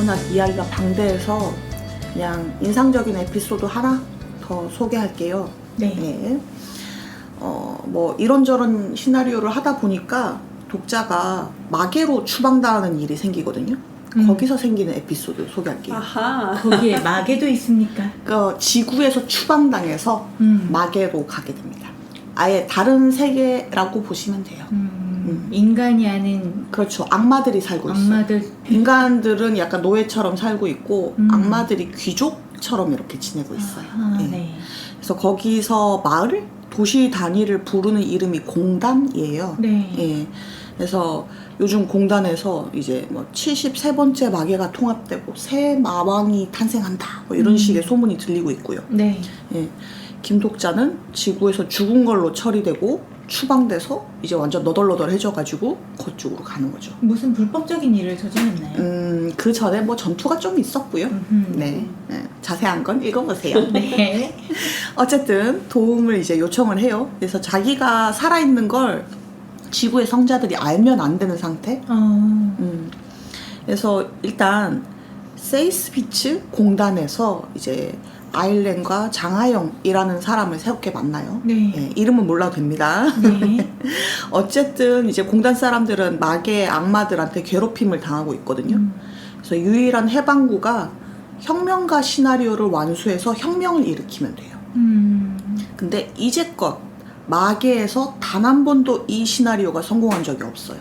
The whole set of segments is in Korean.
워낙 이야기가 방대해서 그냥 인상적인 에피소드 하나 더 소개할게요. 네. 뭐 이런저런 시나리오를 하다 보니까 독자가 마개로 추방당하는 일이 생기거든요. 거기서 생기는 에피소드 소개할게요. 아하. 거기에 마개도 있습니까? 지구에서 추방당해서 마개로 가게 됩니다. 아예 다른 세계라고 보시면 돼요. 인간이 아닌 그렇죠. 악마들이 살고 있어요. 악마들. 인간들은 약간 노예처럼 살고 있고 악마들이 귀족처럼 이렇게 지내고 있어요. 네. 네. 그래서 거기서 마을, 도시 단위를 부르는 이름이 공단이에요. 네. 예. 그래서 요즘 공단에서 이제 뭐 73번째 마계가 통합되고 새 마왕이 탄생한다. 뭐 이런 식의 소문이 들리고 있고요. 네. 예. 김독자는 지구에서 죽은 걸로 처리되고 추방돼서 이제 완전 너덜너덜해져가지고 그쪽으로 가는 거죠. 무슨 불법적인 일을 저질렀나요? 그 전에 뭐 전투가 좀 있었고요. 네. 자세한 건 읽어보세요. 네. 어쨌든 도움을 이제 요청을 해요. 그래서 자기가 살아있는 걸 지구의 성자들이 알면 안 되는 상태. 그래서 일단 세이스비츠 공단에서 이제 아일렌과 장하영이라는 사람을 새롭게 만나요. 네. 네, 이름은 몰라도 됩니다. 네. 어쨌든 이제 공단 사람들은 마계 악마들한테 괴롭힘을 당하고 있거든요. 그래서 유일한 해방구가 혁명가 시나리오를 완수해서 혁명을 일으키면 돼요. 근데 이제껏 마계에서 단 한 번도 이 시나리오가 성공한 적이 없어요.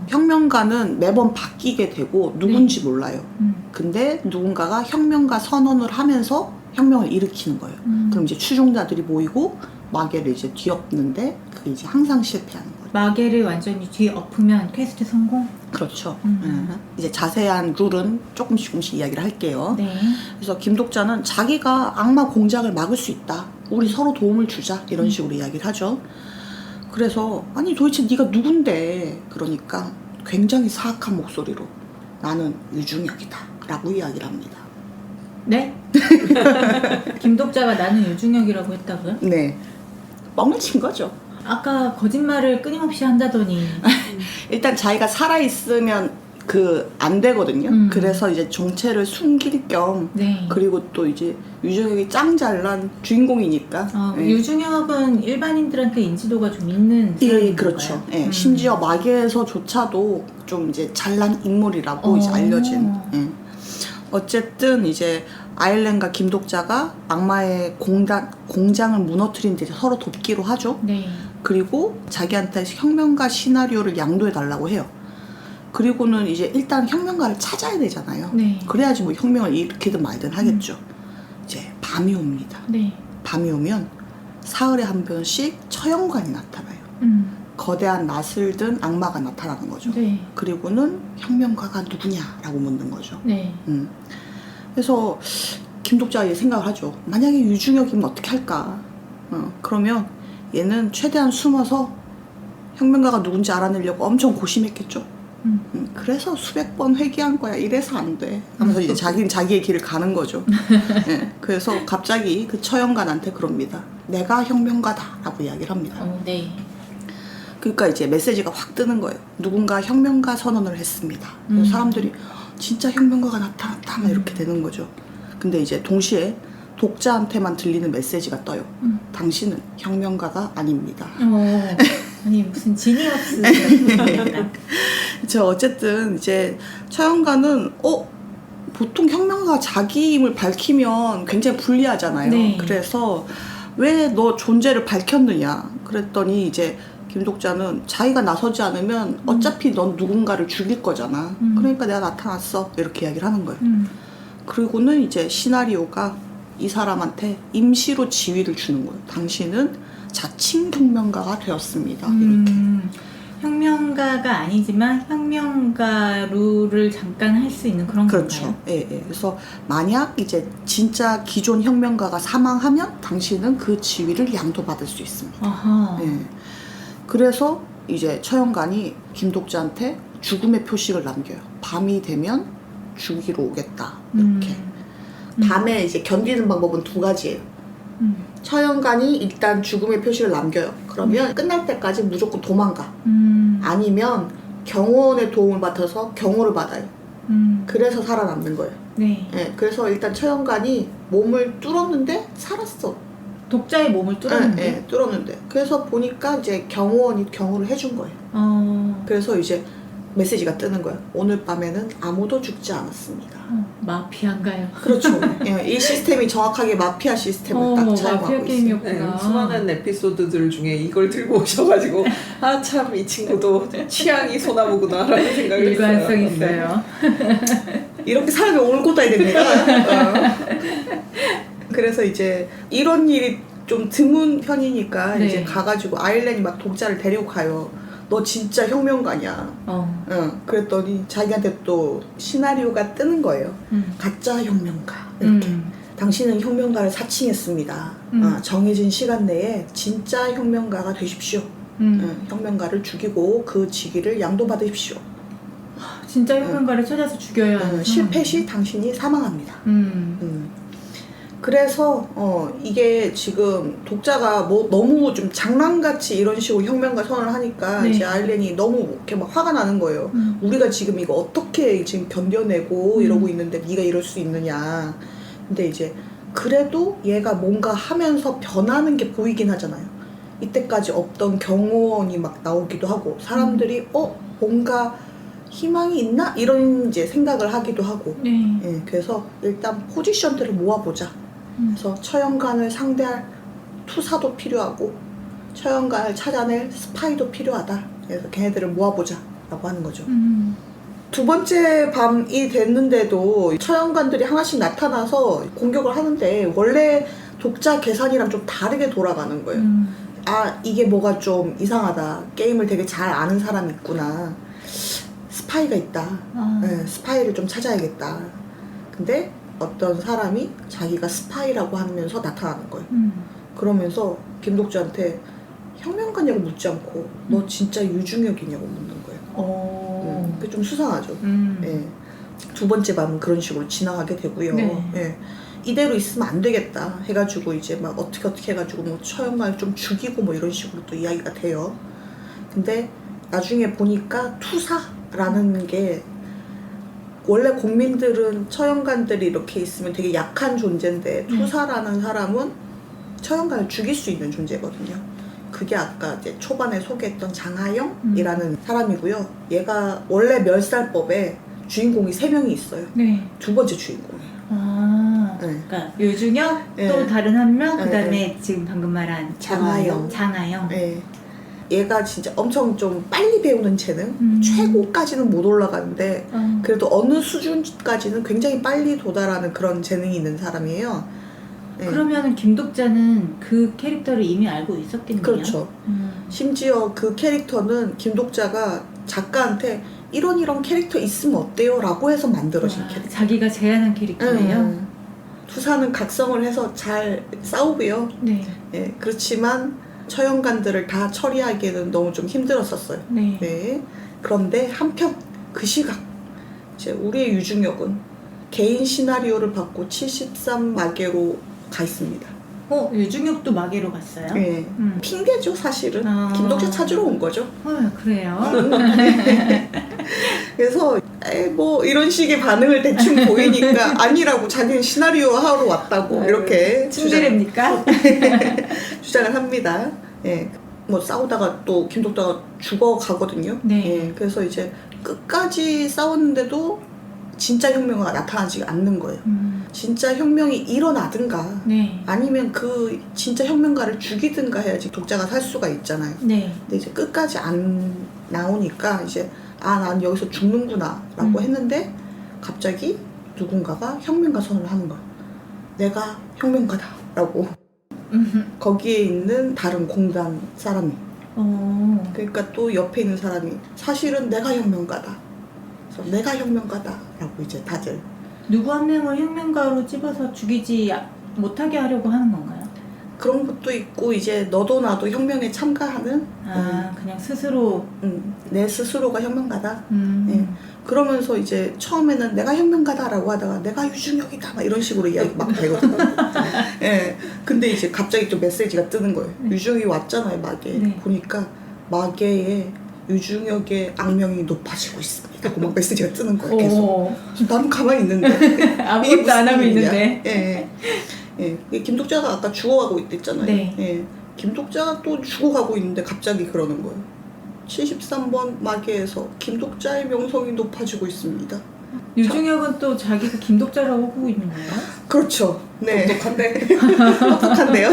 혁명가는 매번 바뀌게 되고 누군지 몰라요. 근데 누군가가 혁명가 선언을 하면서 혁명을 일으키는 거예요. 그럼 이제 추종자들이 모이고 마계를 이제 뒤엎는데 그게 이제 항상 실패하는 거예요. 마개를 완전히 뒤에 엎으면 퀘스트 성공? 그렇죠. 이제 자세한 룰은 조금씩 이야기를 할게요. 네. 그래서 김독자는 자기가 악마 공작을 막을 수 있다. 우리 서로 도움을 주자. 이런 식으로 이야기를 하죠. 그래서 아니 도대체 네가 누군데? 그러니까 굉장히 사악한 목소리로 나는 유중혁이다. 라고 이야기를 합니다. 네? 김독자가 나는 유중혁이라고 했다고요? 네. 뻥을 친 거죠. 아까 거짓말을 끊임없이 한다더니 일단 자기가 살아있으면 안 되거든요. 그래서 이제 정체를 숨길 겸 네. 그리고 또 이제 유중혁이 짱 잘난 주인공이니까 네. 유중혁은 일반인들한테 인지도가 좀 있는 사람인가요? 그렇죠. 네. 심지어 마계에서조차도 좀 이제 잘난 인물이라고 이제 알려진. 어쨌든 이제 아일렌과 김독자가 악마의 공장을 무너뜨린 데 서로 돕기로 하죠. 네. 그리고 자기한테 혁명가 시나리오를 양도해 달라고 해요. 그리고는 이제 일단 혁명가를 찾아야 되잖아요. 네. 그래야지 뭐 혁명을 일으키든 말든 하겠죠. 이제 밤이 옵니다. 네. 밤이 오면 사흘에 한 번씩 처형관이 나타나요. 거대한 낫을 든 악마가 나타나는 거죠. 네. 그리고는 혁명가가 누구냐라고 묻는 거죠. 네. 그래서 김독자가 생각을 하죠. 만약에 유중혁이면 어떻게 할까? 그러면 얘는 최대한 숨어서 혁명가가 누군지 알아내려고 엄청 고심했겠죠. 그래서 수백 번 회귀한 거야. 이래서 안 돼. 하면서 이제 자기는 자기의 길을 가는 거죠. 네, 그래서 갑자기 그 처형관한테 그럽니다. 내가 혁명가다라고 이야기를 합니다. 네. 그러니까 이제 메시지가 확 뜨는 거예요. 누군가 혁명가 선언을 했습니다. 그래서 사람들이 진짜 혁명가가 나타났다 막 이렇게 되는 거죠. 근데 이제 동시에 독자한테만 들리는 메시지가 떠요. 당신은 혁명가가 아닙니다. 아니 무슨 지니어스. 어쨌든 이제 처형가는 보통 혁명가가 자기 힘을 밝히면 굉장히 불리하잖아요. 네. 그래서 왜 너 존재를 밝혔느냐 그랬더니 이제 김독자는 자기가 나서지 않으면 어차피 넌 누군가를 죽일 거잖아. 그러니까 내가 나타났어. 이렇게 이야기를 하는 거예요. 그리고는 이제 시나리오가 이 사람한테 임시로 지위를 주는 거예요. 당신은 자칭 혁명가가 되었습니다. 이렇게. 혁명가가 아니지만 혁명가루를 잠깐 할 수 있는 그런 그렇죠. 건가요? 예. 그래서 만약 이제 진짜 기존 혁명가가 사망하면 당신은 그 지위를 양도받을 수 있습니다. 아하. 예. 그래서 이제 처형관이 김독자한테 죽음의 표식을 남겨요. 밤이 되면 죽이러 오겠다. 이렇게. 밤에 이제 견디는 방법은 두 가지예요. 처형관이 일단 죽음의 표식을 남겨요. 그러면 끝날 때까지 무조건 도망가. 아니면 경호원의 도움을 받아서 경호를 받아요. 그래서 살아남는 거예요. 네. 예, 그래서 일단 처형관이 몸을 뚫었는데 살았어. 독자의 몸을 뚫었는데. 예, 뚫었는데. 그래서 보니까 이제 경호원이 경호를 해준 거예요. 그래서 이제 메시지가 뜨는 거예요. 오늘 밤에는 아무도 죽지 않았습니다. 마피아인가요? 그렇죠. 예, 이 시스템이 정확하게 마피아 시스템을 딱 마피아 촬영하고 있어요. 게임이었구나. 네, 수많은 에피소드들 중에 이걸 들고 오셔가지고 아 참 이 친구도 취향이 소나무구나라는 생각을 일관성 했어요. 있어요. 이렇게 사람이 올곧아야 됩니다. 그래서 이제 이런 일이 좀 드문 편이니까 네. 이제 가가지고 아일랜이 막 독자를 데리고 가요. 너 진짜 혁명가냐? 응. 그랬더니 자기한테 또 시나리오가 뜨는 거예요. 가짜 혁명가. 이렇게. 당신은 혁명가를 사칭했습니다. 정해진 시간 내에 진짜 혁명가가 되십시오. 혁명가를 죽이고 그 직위를 양도받으십시오. 진짜 혁명가를 찾아서 죽여야 하는 실패 시 당신이 사망합니다. 그래서 이게 지금 독자가 뭐 너무 좀 장난같이 이런 식으로 혁명가 선언을 하니까 네. 이제 아일랜이 너무 이렇게 막 화가 나는 거예요. 우리가 지금 이거 어떻게 지금 견뎌내고 이러고 있는데 네가 이럴 수 있느냐. 근데 이제 그래도 얘가 뭔가 하면서 변하는 게 보이긴 하잖아요. 이때까지 없던 경호원이 막 나오기도 하고 사람들이 뭔가 희망이 있나? 이런 이제 생각을 하기도 하고. 네. 예, 그래서 일단 포지션들을 모아보자. 그래서 처형관을 상대할 투사도 필요하고 처형관을 찾아낼 스파이도 필요하다. 그래서 걔네들을 모아보자 라고 하는 거죠. 두 번째 밤이 됐는데도 처형관들이 하나씩 나타나서 공격을 하는데 원래 독자 계산이랑 좀 다르게 돌아가는 거예요. 아, 이게 뭐가 좀 이상하다. 게임을 되게 잘 아는 사람이 있구나. 스파이가 있다. 네, 스파이를 좀 찾아야겠다. 근데 어떤 사람이 자기가 스파이라고 하면서 나타나는 거예요. 그러면서 김독주한테 혁명가냐고 묻지 않고 너 진짜 유중혁이냐고 묻는 거예요. 그게 좀 수상하죠. 예. 두 번째 밤은 그런 식으로 지나가게 되고요. 네. 예. 이대로 있으면 안 되겠다 해가지고 이제 막 어떻게 해가지고 뭐 처형관을 좀 죽이고 뭐 이런 식으로 또 이야기가 돼요. 근데 나중에 보니까 투사라는 게 원래 국민들은 처형관들이 이렇게 있으면 되게 약한 존재인데 투사라는 사람은 처형관을 죽일 수 있는 존재거든요. 그게 아까 이제 초반에 소개했던 장하영이라는 사람이고요. 얘가 원래 멸살법에 주인공이 3명이 있어요. 네. 두 번째 주인공이에요. 네. 그러니까 유중혁 네. 또 다른 한 명, 네. 그다음에 지금 방금 말한 장하영. 장하영. 네. 얘가 진짜 엄청 좀 빨리 배우는 재능? 최고까지는 못 올라가는데 그래도 어느 수준까지는 굉장히 빨리 도달하는 그런 재능이 있는 사람이에요. 네. 그러면은 김독자는 그 캐릭터를 이미 알고 있었겠네요. 그렇죠. 심지어 그 캐릭터는 김독자가 작가한테 이런 캐릭터 있으면 어때요? 라고 해서 만들어진 캐릭터. 자기가 제안한 캐릭터예요. 투사는 각성을 해서 잘 싸우고요. 네. 예, 그렇지만 처형관들을 다 처리하기에는 너무 좀 힘들었었어요. 네. 네. 그런데 한편 그 시각 이제 우리의 유중혁은 개인 시나리오를 받고 73마계로 가 있습니다. 유중혁도 마계로 갔어요? 네. 핑계죠 사실은. 김독자 찾으러 온 거죠. 그래요? 그래서 뭐 이런 식의 반응을 대충 보이니까 아니라고 자기는 시나리오 하러 왔다고 이렇게 츤데레입니까? 주장을 합니다. 예. 뭐 싸우다가 또 김독자가 죽어가거든요. 네. 예. 그래서 이제 끝까지 싸웠는데도 진짜 혁명가가 나타나지 않는 거예요. 진짜 혁명이 일어나든가 네. 아니면 그 진짜 혁명가를 죽이든가 해야지 독자가 살 수가 있잖아요. 네. 근데 이제 끝까지 안 나오니까 이제 난 여기서 죽는구나 라고 했는데 갑자기 누군가가 혁명가 선언을 하는 거야. 내가 혁명가다 라고. 거기에 있는 다른 공단 사람이. 그러니까 또 옆에 있는 사람이 사실은 내가 혁명가다. 그래서 내가 혁명가다 라고 이제 다들. 누구 한 명을 혁명가로 집어서 죽이지 못하게 하려고 하는 건가요? 그런 것도 있고 이제 너도 나도 혁명에 참가하는 그냥 스스로 내 스스로가 혁명가다. 예. 그러면서 이제 처음에는 내가 혁명가다라고 하다가 내가 유중혁이다 막 이런 식으로 이야기 막 되거든요. 예. 근데 이제 갑자기 좀 메시지가 뜨는 거예요. 유중혁이 왔잖아요, 마계에. 네. 보니까 마계에 유중혁의 악명이 높아지고 있습니다. 그 막 메시지가 뜨는 거예요. 계속. 오. 나는 가만히 있는데 이게 아무것도 무슨 안 하고 일이냐? 있는데. 예. 예. 이게 김독자가 아까 죽어가고 있댔잖아요. 네. 예. 김독자가 또 죽어가고 있는데 갑자기 그러는 거예요. 73번 마계에서 김독자의 명성이 높아지고 있습니다. 유중혁은 또 자기가 김독자라고 하고 있는 거예요? 그렇죠. 네. 똑똑한데. 똑똑한데요.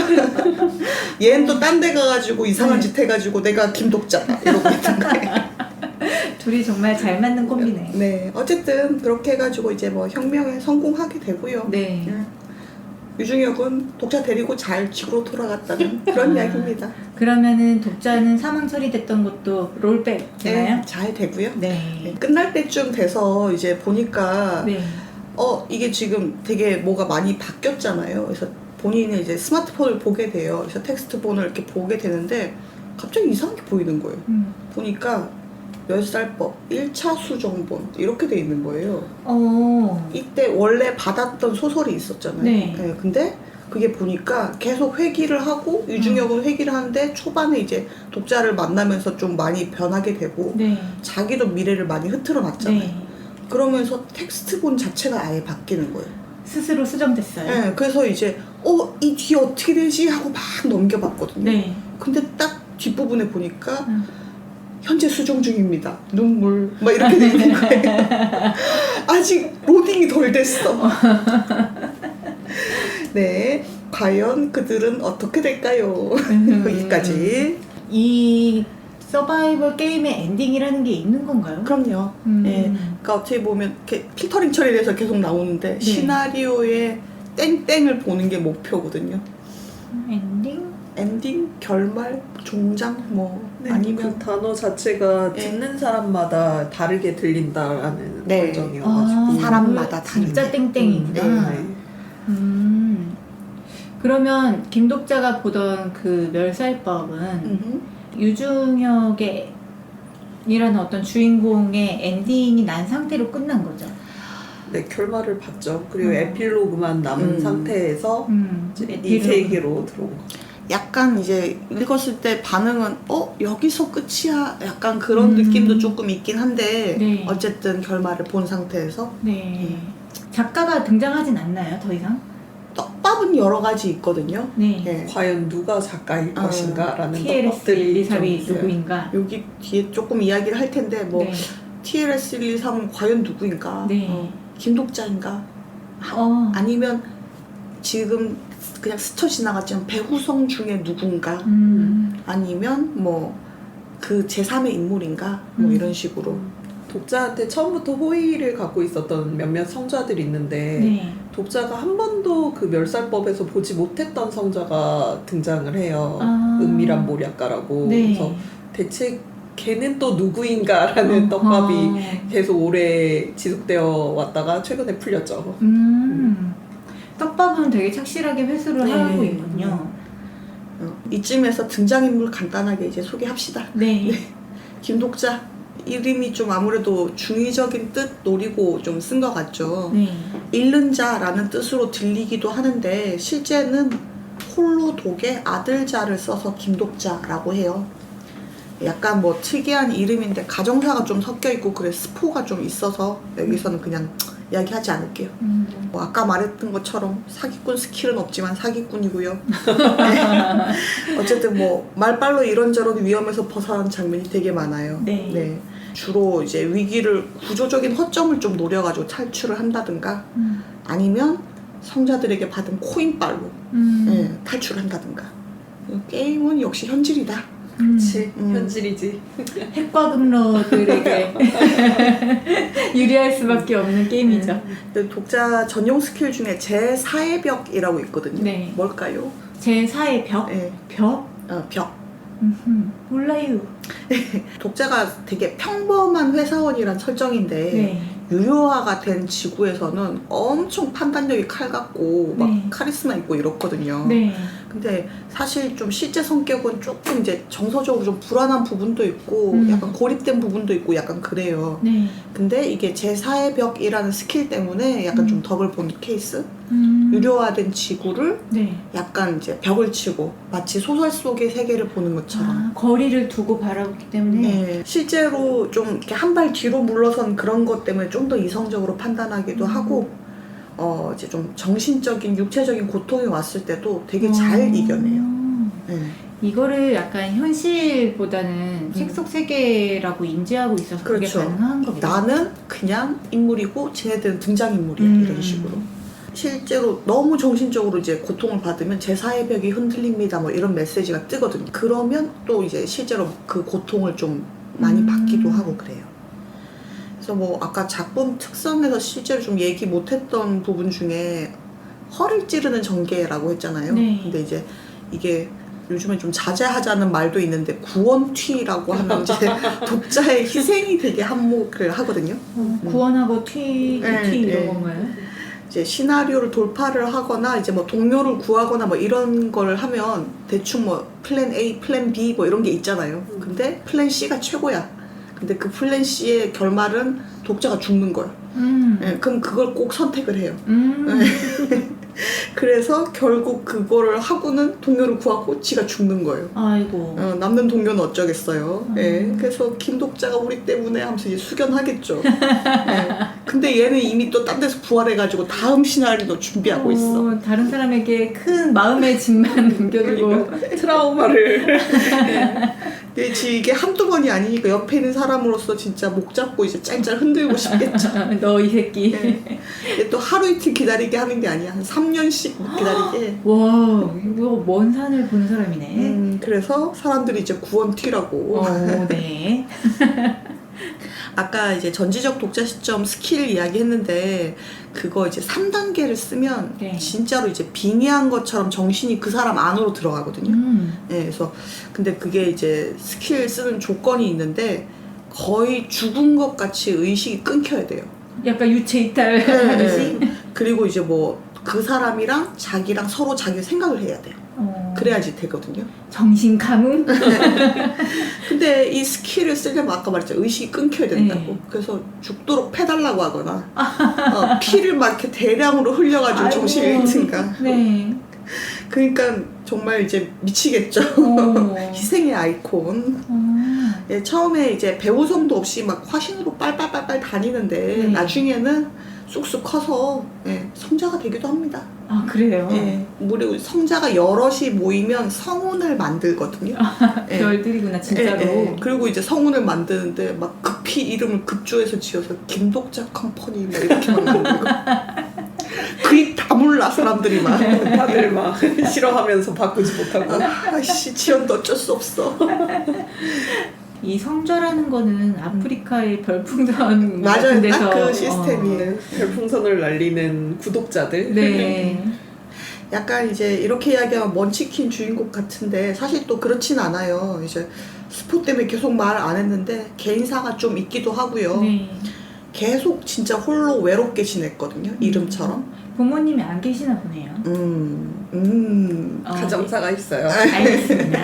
얘는 또 딴 데 가가지고 이상한 네. 짓 해가지고 내가 김독자다 이러고 있는 거예요. 둘이 정말 잘 맞는 콤비네. 네. 어쨌든 그렇게 해가지고 이제 뭐 혁명에 성공하게 되고요. 네. 유중혁은 독자 데리고 잘 지구로 돌아갔다는 그런 이야기입니다. 그러면은 독자는 사망 처리됐던 것도 롤백 되나요? 네, 잘 되고요. 네. 네, 끝날 때쯤 돼서 이제 보니까 네. 이게 지금 되게 뭐가 많이 바뀌었잖아요. 그래서 본인이 이제 스마트폰을 보게 돼요. 그래서 텍스트본을 이렇게 보게 되는데 갑자기 이상하게 보이는 거예요. 보니까 멸살법 1차 수정본 이렇게 돼 있는 거예요. 이때 원래 받았던 소설이 있었잖아요. 네. 근데 그게 보니까 계속 회귀를 하고 유중혁은 회귀를 하는데 초반에 이제 독자를 만나면서 좀 많이 변하게 되고 네. 자기도 미래를 많이 흐트러 놨잖아요. 네. 그러면서 텍스트본 자체가 아예 바뀌는 거예요. 스스로 수정됐어요. 네, 그래서 이제 이 뒤에 어떻게 되지 하고 막 넘겨봤거든요. 네. 근데 딱 뒷부분에 보니까 현재 수정 중입니다. 눈물 막 이렇게 돼 있는 거예요. 아직 로딩이 덜 됐어. 네, 과연 그들은 어떻게 될까요? 여기까지. 이 서바이벌 게임의 엔딩이라는 게 있는 건가요? 그럼요. 네, 그러니까 어떻게 보면 이렇게 필터링 처리돼서 계속 나오는데 시나리오의 땡땡을 보는 게 목표거든요. 엔딩, 결말, 종장 뭐 아니면 그 단어 자체가 네. 듣는 사람마다 다르게 들린다라는 네. 설정이어가지고 사람마다 다르네. 진짜 땡땡이구나. 네. 그러면 김독자가 보던 그 멸살법은 유중혁의 이라는 어떤 주인공의 엔딩이 난 상태로 끝난 거죠. 네, 결말을 봤죠. 그리고 에필로그만 남은 상태에서 이제 이 에필로그. 세계로 들어온 거죠. 약간 이제 읽었을 때 반응은 여기서 끝이야 약간 그런 느낌도 조금 있긴 한데 네. 어쨌든 결말을 본 상태에서 네. 작가가 등장하진 않나요, 더 이상? 떡밥은 여러 가지 있거든요. 네. 네. 과연 누가 작가일 것인가라는 TLS 떡밥들이 좀 일리사비 있어요. 누구인가? 여기 뒤에 조금 이야기를 할 텐데 뭐 네. TLS 123은 과연 누구인가? 네. 김독자인가? 아니면 지금 그냥 스쳐 지나갔지만 배후성 중에 누군가? 아니면 뭐 그 제3의 인물인가? 뭐 이런 식으로. 독자한테 처음부터 호의를 갖고 있었던 몇몇 성자들이 있는데 네. 독자가 한 번도 그 멸살법에서 보지 못했던 성자가 등장을 해요. 아. 은밀한 모략가라고. 네. 그래서 대체 걔는 또 누구인가라는 떡밥이 계속 오래 지속되어 왔다가 최근에 풀렸죠. 떡밥은 되게 착실하게 회수를 네. 하고 있군요. 이쯤에서 등장인물 간단하게 이제 소개합시다. 네. 김독자 이름이 좀 아무래도 중의적인 뜻 노리고 좀 쓴 것 같죠. 네. 잃는 자라는 뜻으로 들리기도 하는데 실제는 홀로 독의 아들자를 써서 김독자라고 해요. 약간 뭐 특이한 이름인데 가정사가 좀 섞여 있고 그래 스포가 좀 있어서 여기서는 그냥 이야기하지 않을게요. 뭐 아까 말했던 것처럼 사기꾼 스킬은 없지만 사기꾼이고요. 네. 어쨌든 뭐 말빨로 이런저런 위험에서 벗어난 장면이 되게 많아요. 네. 주로 이제 위기를 구조적인 허점을 좀 노려가지고 탈출을 한다든가 아니면 성자들에게 받은 코인빨로 탈출을 한다든가. 게임은 역시 현질이다. 그치, 현질이지. 핵과 금러들에게 유리할 수밖에 없는 게임이죠. 근데 독자 전용 스킬 중에 제4의 벽이라고 있거든요. 네. 뭘까요? 제4의 벽? 네. 벽? 벽. 몰라요. 독자가 되게 평범한 회사원이란 설정인데 네. 유료화가 된 지구에서는 엄청 판단력이 칼 같고 막 네. 카리스마 있고 이렇거든요. 네. 근데 사실 좀 실제 성격은 조금 이제 정서적으로 좀 불안한 부분도 있고 약간 고립된 부분도 있고 약간 그래요. 네. 근데 이게 제4의 벽이라는 스킬 때문에 약간 좀 덕을 본 케이스? 유료화된 지구를 네. 약간 이제 벽을 치고 마치 소설 속의 세계를 보는 것처럼. 아, 거리를 두고 바라보기 때문에. 네. 실제로 좀 이렇게 한 발 뒤로 물러선 그런 것 때문에 좀 더 이성적으로 판단하기도 하고, 이제 좀 정신적인, 육체적인 고통이 왔을 때도 되게 잘 이겨내요. 네. 이거를 약간 현실보다는 책 속 세계라고 인지하고 있어서 그렇죠. 그게 가능한 겁니다. 나는 그냥 인물이고 쟤네들은 등장인물이야. 이런 식으로. 실제로 너무 정신적으로 이제 고통을 받으면 제4의 벽이 흔들립니다. 뭐 이런 메시지가 뜨거든요. 그러면 또 이제 실제로 그 고통을 좀 많이 받기도 하고 그래요. 그래서 뭐 아까 작품 특성에서 실제로 좀 얘기 못했던 부분 중에 허를 찌르는 전개라고 했잖아요. 네. 근데 이제 이게 요즘에 좀 자제하자는 말도 있는데 구원튀라고 하면 이제 독자의 희생이 되게 한몫을 하거든요. 구원하고 튀 네, 이런 네. 건가요? 이제 시나리오를 돌파를 하거나 이제 뭐 동료를 구하거나 뭐 이런 걸 하면 대충 뭐 플랜 A, 플랜 B 뭐 이런 게 있잖아요. 근데 플랜 C가 최고야. 근데 그 플랜 C의 결말은 독자가 죽는 거예요. 네, 그럼 그걸 꼭 선택을 해요. 그래서 결국 그거를 하고는 동료를 구하고 지가 죽는 거예요. 아이고. 남는 동료는 어쩌겠어요. 네, 그래서 김 독자가 우리 때문에 하면서 이제 숙연하겠죠. 네. 근데 얘는 이미 또 딴 데서 부활해가지고 다음 시나리오도 준비하고 있어. 다른 사람에게 큰 마음의 짐만 남겨두고. 트라우마를. 근데 이게 한두 번이 아니니까 옆에 있는 사람으로서 진짜 목 잡고 이제 짤짤 흔들고 싶겠죠. 너 이 새끼. 네. 근데 또 하루 이틀 기다리게 하는 게 아니야. 한 3년씩 기다리게. 와, 이거 먼 산을 본 사람이네. 그래서 사람들이 이제 구원튀라고. 네. 아까 이제 전지적 독자 시점 스킬 이야기 했는데 그거 이제 3단계를 쓰면 네. 진짜로 이제 빙의한 것처럼 정신이 그 사람 안으로 들어가거든요. 네, 그래서 근데 그게 이제 스킬 쓰는 조건이 있는데 거의 죽은 것 같이 의식이 끊겨야 돼요. 약간 유체 이탈하듯이. 그리고 이제 뭐 그 사람이랑 자기랑 서로 자기 생각을 해야 돼요. 그래야지 되거든요. 정신 가뭄? 근데 이 스킬을 쓰려면 아까 말했죠. 의식이 끊겨야 된다고. 네. 그래서 죽도록 패달라고 하거나 피를 막 이렇게 대량으로 흘려가지고 아이고. 정신을 잃든가. 네. 그러니까 정말 이제 미치겠죠. 희생의 아이콘. 예, 처음에 이제 배우성도 없이 막 화신으로 빨빨빨빨 다니는데 나중에는 쑥쑥 커서 성자가 되기도 합니다. 아, 그래요? 예, 그리고 성자가 여럿이 모이면 성운을 만들거든요. 예. 별들이구나, 진짜로. 그리고 이제 성운을 만드는데 막 급히 이름을 급조해서 지어서 김독자 컴퍼니 뭐 이렇게 막 만들고 그 입 다 몰라 사람들이 막 다들 막 싫어하면서 바꾸지 못하고. 아이씨 지연도 어쩔 수 없어. 이 성좌라는 거는 아프리카의 별풍선 맞아요. 같은 데서 딱 그 시스템이에요. 별풍선을 날리는 구독자들. 네. 약간 이제 이렇게 이야기하면 먼치킨 주인공 같은데 사실 또 그렇진 않아요. 이제 스포 때문에 계속 말 안 했는데 개인사가 좀 있기도 하고요. 네. 계속 진짜 홀로 외롭게 지냈거든요. 이름처럼. 부모님이 안 계시나 보네요. 가정사가 있어요. 알겠습니다.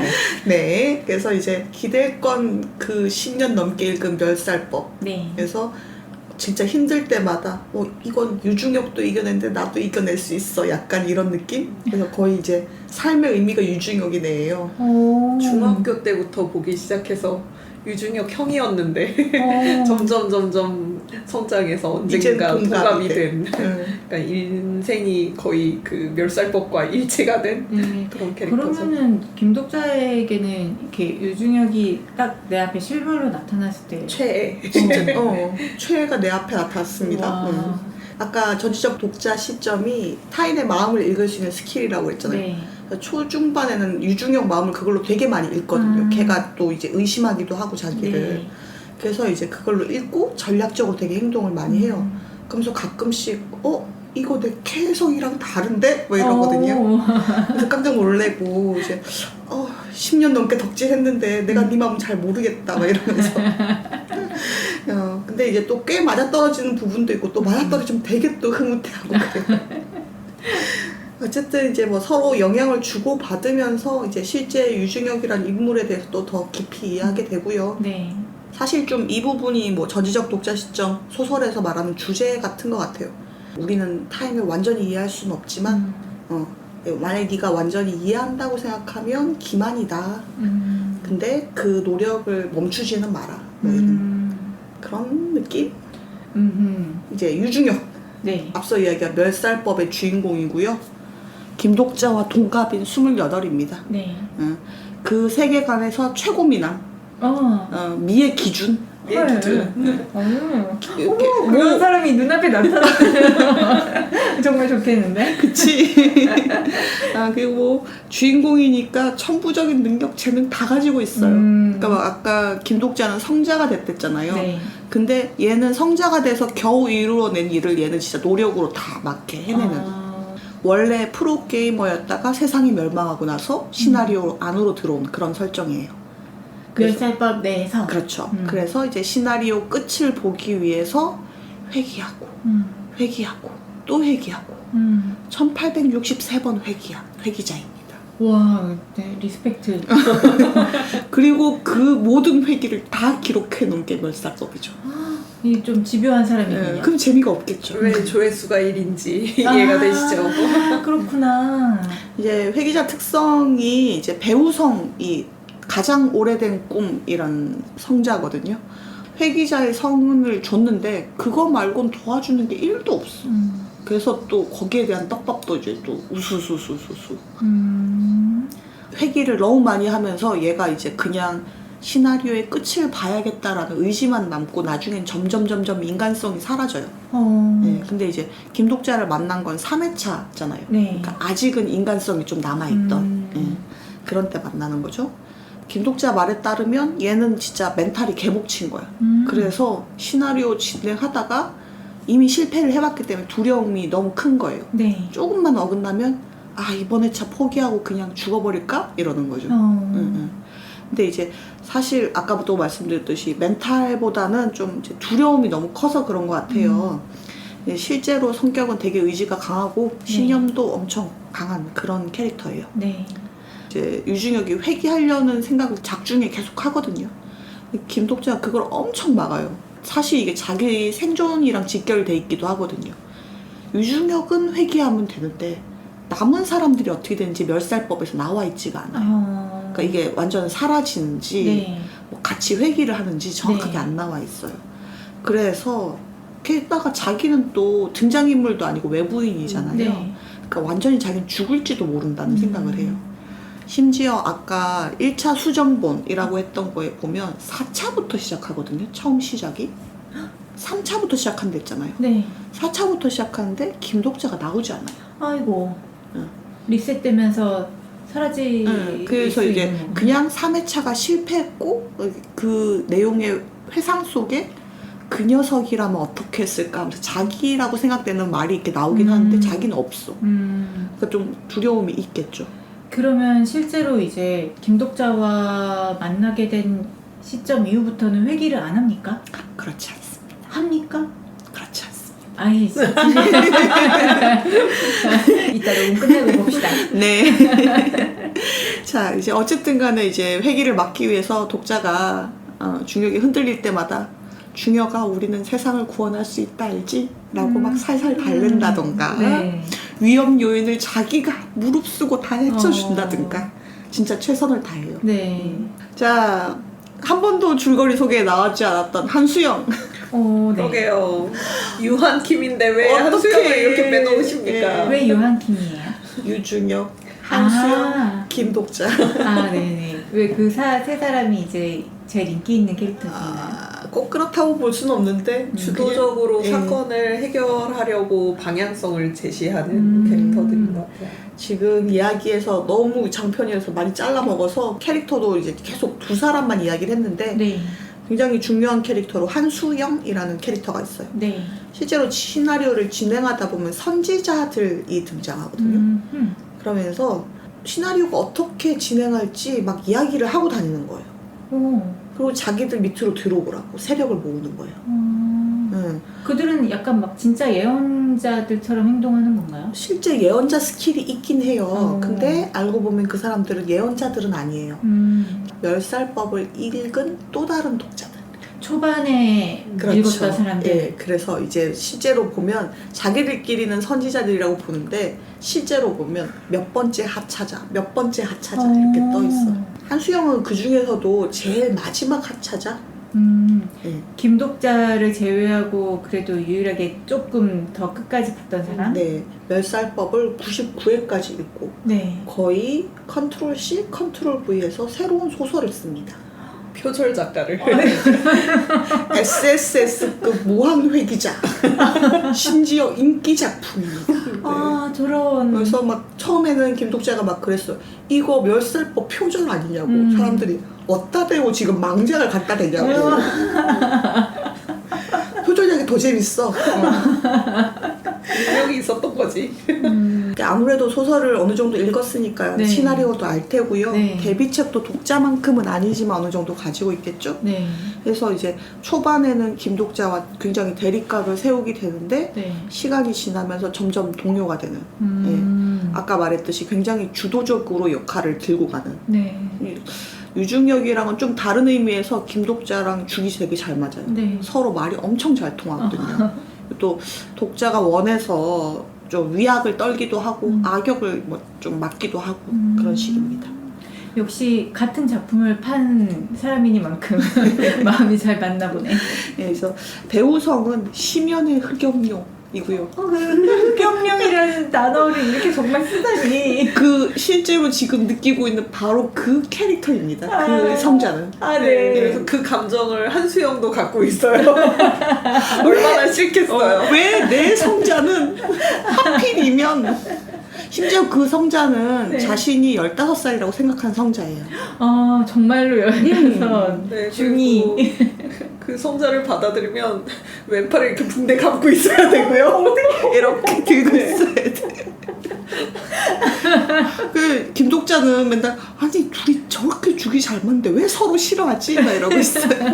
네. 그래서 이제 기대권 그 10년 넘게 읽은 멸살법. 네. 그래서 진짜 힘들 때마다 이건 유중혁도 이겨냈는데 나도 이겨낼 수 있어. 약간 이런 느낌? 그래서 거의 이제 삶의 의미가 유중혁이네요. 중학교 때부터 보기 시작해서 유중혁 형이었는데 점점 성장해서 언젠가 이젠 동갑이 된 응. 그러니까 인생이 거의 그 멸살법과 일치가 된 그런 캐릭터죠. 그러면은 김독자에게는 이렇게 유중혁이 딱 내 앞에 실물로 나타났을 때 최애. 진짜 최애가 내 앞에 나타났습니다. 와. 아까 전지적 독자 시점이 타인의 마음을 읽을 수 있는 스킬이라고 했잖아요. 네. 초중반에는 유중혁 마음을 그걸로 되게 많이 읽거든요. 걔가 또 이제 의심하기도 하고 자기를. 네. 그래서 이제 그걸로 읽고 전략적으로 되게 행동을 많이 해요. 그러면서 가끔씩 이거 내 캐성이랑 다른데? 뭐 이러거든요. 그래서 깜짝 놀래고 이제 10년 넘게 덕질했는데 내가 네 마음 잘 모르겠다 막 이러면서 근데 이제 또 꽤 맞아떨어지는 부분도 있고 또 맞아떨어지면 되게 또 흐뭇해하고 그래요. 어쨌든 이제 뭐 서로 영향을 주고 받으면서 이제 실제 유중혁이란 인물에 대해서 또 더 깊이 이해하게 되고요. 네. 사실 좀 이 부분이 뭐 저지적 독자 시점 소설에서 말하는 주제 같은 것 같아요. 우리는 타인을 완전히 이해할 수는 없지만 만약에 네가 완전히 이해한다고 생각하면 기만이다. 근데 그 노력을 멈추지는 마라. 뭐 이런 그런 느낌? 이제 유중혁 네. 앞서 이야기한 멸살법의 주인공이고요. 김독자와 동갑인 28입니다. 네. 그 세계관에서 최고 미남, 미의 기준. 헐. 네. 이렇게 그런 사람이 눈앞에 나타났으면 정말 좋겠는데? 그치. 그리고 뭐 주인공이니까 천부적인 능력, 재능 다 가지고 있어요. 그러니까 막 아까 김독자는 성자가 됐댔잖아요. 네. 근데 얘는 성자가 돼서 겨우 이루어낸 일을 얘는 진짜 노력으로 다 맞게 해내는. 원래 프로게이머였다가 세상이 멸망하고 나서 시나리오 안으로 들어온 그런 설정이에요. 멸살법 내에서. 그렇죠. 그래서 이제 시나리오 끝을 보기 위해서 회귀하고 회귀하고 또 회귀하고 1863번 회귀한 회귀자입니다. 와, 네, 리스펙트. 그리고 그 모든 회귀를 다 기록해 놓은 게 멸살법이죠. 이 좀 집요한 사람이군요. 그럼 재미가 없겠죠. 왜 조회수가 1인지 이해가 되시죠? 그렇구나. 이제 회귀자 특성이 이제 배우성이 가장 오래된 꿈이란 성자거든요. 회귀자의 성을 줬는데 그거 말곤 도와주는 게 1도 없어. 그래서 또 거기에 대한 떡밥도 이제 또 우수수수수수. 회귀를 너무 많이 하면서 얘가 이제 그냥 시나리오의 끝을 봐야겠다라는 의지만 남고 나중엔 점점 인간성이 사라져요. 네, 근데 이제 김독자를 만난 건 3회차잖아요. 네. 그러니까 아직은 인간성이 좀 남아있던 그런 때 만나는 거죠. 김독자 말에 따르면 얘는 진짜 멘탈이 개복친 거야. 그래서 시나리오 진행하다가 이미 실패를 해봤기 때문에 두려움이 너무 큰 거예요. 네. 조금만 어긋나면 이번 회차 포기하고 그냥 죽어버릴까? 이러는 거죠. 근데 이제 사실 아까부터 말씀드렸듯이 멘탈보다는 좀 이제 두려움이 너무 커서 그런 것 같아요. 실제로 성격은 되게 의지가 강하고 신념도 엄청 강한 그런 캐릭터예요. 네. 이제 유중혁이 회귀하려는 생각을 작중에 계속 하거든요. 김독자가 그걸 엄청 막아요. 사실 이게 자기 생존이랑 직결돼 있기도 하거든요. 유중혁은 회귀하면 되는데 남은 사람들이 어떻게 되는지 멸살법에서 나와 있지가 않아요. 그러니까 이게 완전 사라지는지 뭐 같이 회귀를 하는지 정확하게 안 나와 있어요. 그래서 게다가 자기는 또 등장인물도 아니고 외부인이잖아요. 그러니까 완전히 자기는 죽을지도 모른다는 생각을 해요. 심지어 아까 1차 수정본이라고 했던 거에 보면 4차부터 시작하거든요. 처음 시작이. 3차부터 시작한댔잖아요. 네. 4차부터 시작하는데 김독자가 나오지 않아요. 아이고. 리셋되면서 사라질 그래서 수 이제 있는 거구나. 그냥 3회차가 실패했고 그 내용의 회상 속에 그 녀석이라면 어떻게 했을까 하면서 자기라고 생각되는 말이 이렇게 나오긴 하는데 자기는 없어. 그러니까 좀 두려움이 있겠죠. 그러면 실제로 이제 김독자와 만나게 된 시점 이후부터는 회귀를 안 합니까? 그렇지 않습니다. 합니까? 그렇지 않습니다. 아이, 이따 녹음 끝내고 봅시다. 네. 자, 이제 어쨌든 간에 이제 회귀를 막기 위해서 독자가 중혁이 흔들릴 때마다 중혁아 우리는 세상을 구원할 수 있다 알지? 라고 막 살살 달랜다던가 네. 위험 요인을 자기가 무릅쓰고 다 헤쳐준다든가 진짜 최선을 다해요. 네. 자, 한 번도 줄거리 소개에 나왔지 않았던 한수영. 네. 그러게요. 유한킴인데 왜 어떡해. 한수영을 이렇게 빼놓으십니까? 왜 요한킴이에요? 유중혁, 한수영, 아. 김독자. 네네. 왜 그 세 사람이 이제 제일 인기 있는 캐릭터인가요? 꼭 그렇다고 볼 수는 없는데 주도적으로 그냥, 사건을 해결하려고 방향성을 제시하는 캐릭터들인 것 같아요. 지금 이야기에서 너무 장편이어서 많이 잘라 먹어서 캐릭터도 이제 계속 두 사람만 이야기를 했는데 네. 굉장히 중요한 캐릭터로 한수영이라는 캐릭터가 있어요. 네. 실제로 시나리오를 진행하다 보면 선지자들이 등장하거든요. 그러면서 시나리오가 어떻게 진행할지 막 이야기를 하고 다니는 거예요. 그리고 자기들 밑으로 들어오라고 세력을 모으는 거예요. 그들은 약간 막 진짜 예언자 예언자들처럼 행동하는 건가요? 실제 예언자 스킬이 있긴 해요. 어. 근데 알고 보면 그 사람들은 예언자들은 아니에요. 멸살법을 읽은 또 다른 독자들. 초반에 읽었던 사람들. 예, 그래서 이제 실제로 보면 자기들끼리는 선지자들이라고 보는데 실제로 보면 몇 번째 하차자, 몇 번째 하차자 이렇게 떠 있어. 한수영은 그 중에서도 제일 마지막 하차자. 예. 김독자를 제외하고 그래도 유일하게 조금 더 끝까지 봤던 사람? 네, 멸살법을 99회까지 읽고 네. 거의 컨트롤 C, 컨트롤 V에서 새로운 소설을 씁니다. 표절 작가를. SSS급 무한회기자. 심지어 인기 작품입니다. 아 저런. 그래서 막 처음에는 김독자가 막 그랬어요. 이거 멸살법 표절 아니냐고. 사람들이 어디다 대고 지금 망작을 갖다 대냐고. 표절력이 더 재밌어. 능력이 있었던 거지. 아무래도 소설을 어느 정도 읽었으니까 네. 시나리오도 알 테고요. 네. 데뷔책도 독자만큼은 아니지만 어느 정도 가지고 있겠죠. 네. 그래서 이제 초반에는 김독자와 굉장히 대립각을 세우게 되는데 네. 시간이 지나면서 점점 동요가 되는. 아까 말했듯이 굉장히 주도적으로 역할을 들고 가는. 네. 유중혁이랑은 좀 다른 의미에서 김독자랑 죽이 되게 잘 맞아요. 네. 서로 말이 엄청 잘 통하거든요. 또 독자가 원해서 좀 위약을 떨기도 하고 악역을 뭐 좀 맡기도 하고 그런 식입니다. 역시 같은 작품을 판 사람이니만큼 마음이 잘 맞나 보네. 예, 그래서 배우성은 심연의 흑염룡이고요. 흑염룡이라는 단어를 이렇게 정말 쓰다니. 그 실제로 지금 느끼고 있는 바로 그 캐릭터입니다. 그 성자는. 아, 네. 그래서 그 감정을 한수영도 갖고 있어요. 얼마나 싫겠어요. 왜 내 성자는 하필이면 심지어 그 성자는 네. 자신이 15살이라고 생각한 성자예요. 아 정말로 열려서 네, 중이. 그리고 그 성자를 받아들이면 왼팔을 이렇게 붕대 감고 있어야 되고요. 이렇게 들고 있어야 돼. 그 김독자는 맨날 아니 둘이 저렇게 죽이 잘 맞는데 왜 서로 싫어하지? 막 이러고 있어요.